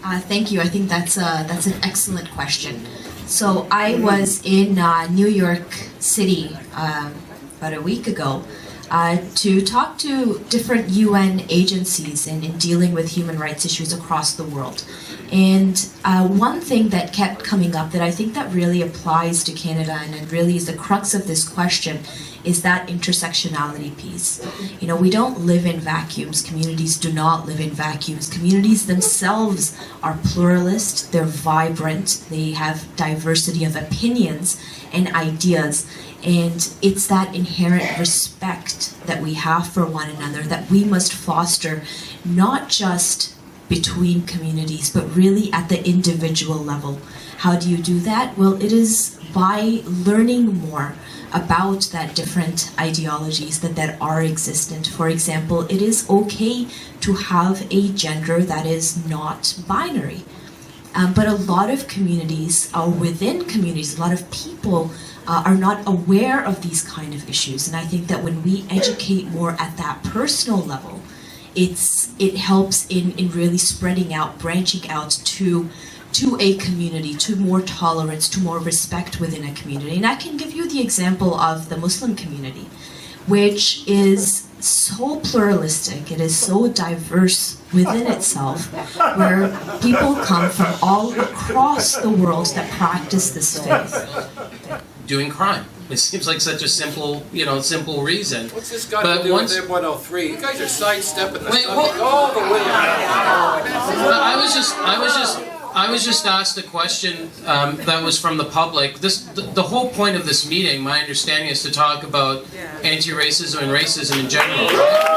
Thank you. I think that's an excellent question. So I was in New York City about a week ago to talk to different UN agencies in dealing with human rights issues across the world. And one thing that kept coming up that I think that really applies to Canada and it really is the crux of this question is that intersectionality piece. You know, we don't live in vacuums. Communities do not live in vacuums. Communities themselves are pluralist, they're vibrant, they have diversity of opinions and ideas. And it's that inherent respect that we have for one another that we must foster, not just between communities, but really at the individual level. How do you do that? Well, it is by learning more about that different ideologies that are existent. For example, it is okay to have a gender that is not binary. But a lot of communities, within communities, a lot of people are not aware of these kind of issues. And I think that when we educate more at that personal level, it helps in really spreading out, branching out to a community, to more tolerance, to more respect within a community. And I can give you the example of the Muslim community, which is so pluralistic, it is so diverse within itself, where people come from all across the world that practice this faith. Doing crime. It seems like such a simple, simple reason. What's this got to do with M 103? You guys are sidestepping the subject all the way. I was just asked a question that was from the public. The whole point of this meeting, my understanding, is to talk about anti-racism and racism in general. Right?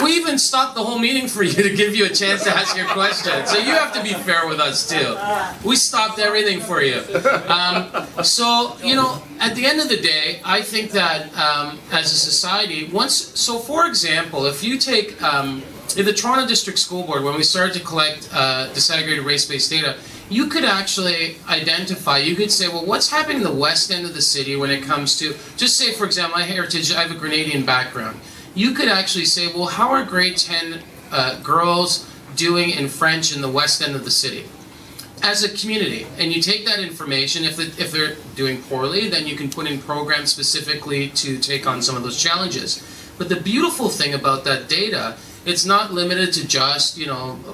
We even stopped the whole meeting for you to give you a chance to ask your question. So you have to be fair with us too. We stopped everything for you. At the end of the day, I think that as a society, for example, if you take in the Toronto District School Board, when we started to collect disaggregated race-based data, you could actually identify, you could say, well, what's happening in the west end of the city when it comes to, just say, for example, my heritage, I have a Grenadian background. You could actually say, well, how are grade 10 girls doing in French in the west end of the city as a community? And you take that information, if they're doing poorly, then you can put in programs specifically to take on some of those challenges. But the beautiful thing about that data, it's not limited to just,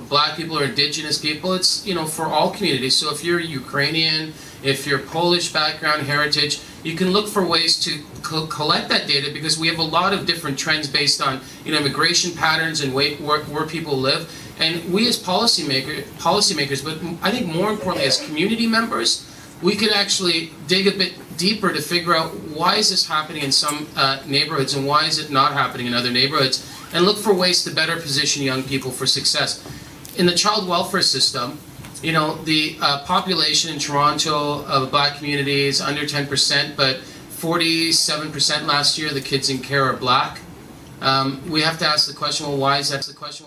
black people or indigenous people. It's, for all communities. So if you're Ukrainian, if you're Polish background, heritage, you can look for ways to collect that data because we have a lot of different trends based on, immigration patterns and where people live. And we as policymakers, but I think more importantly as community members, we could actually dig a bit deeper to figure out why is this happening in some neighborhoods and why is it not happening in other neighborhoods, and look for ways to better position young people for success. In the child welfare system, the population in Toronto of black community is under 10%, but 47% last year, the kids in care are black. We have to ask the question, well, why is that the question?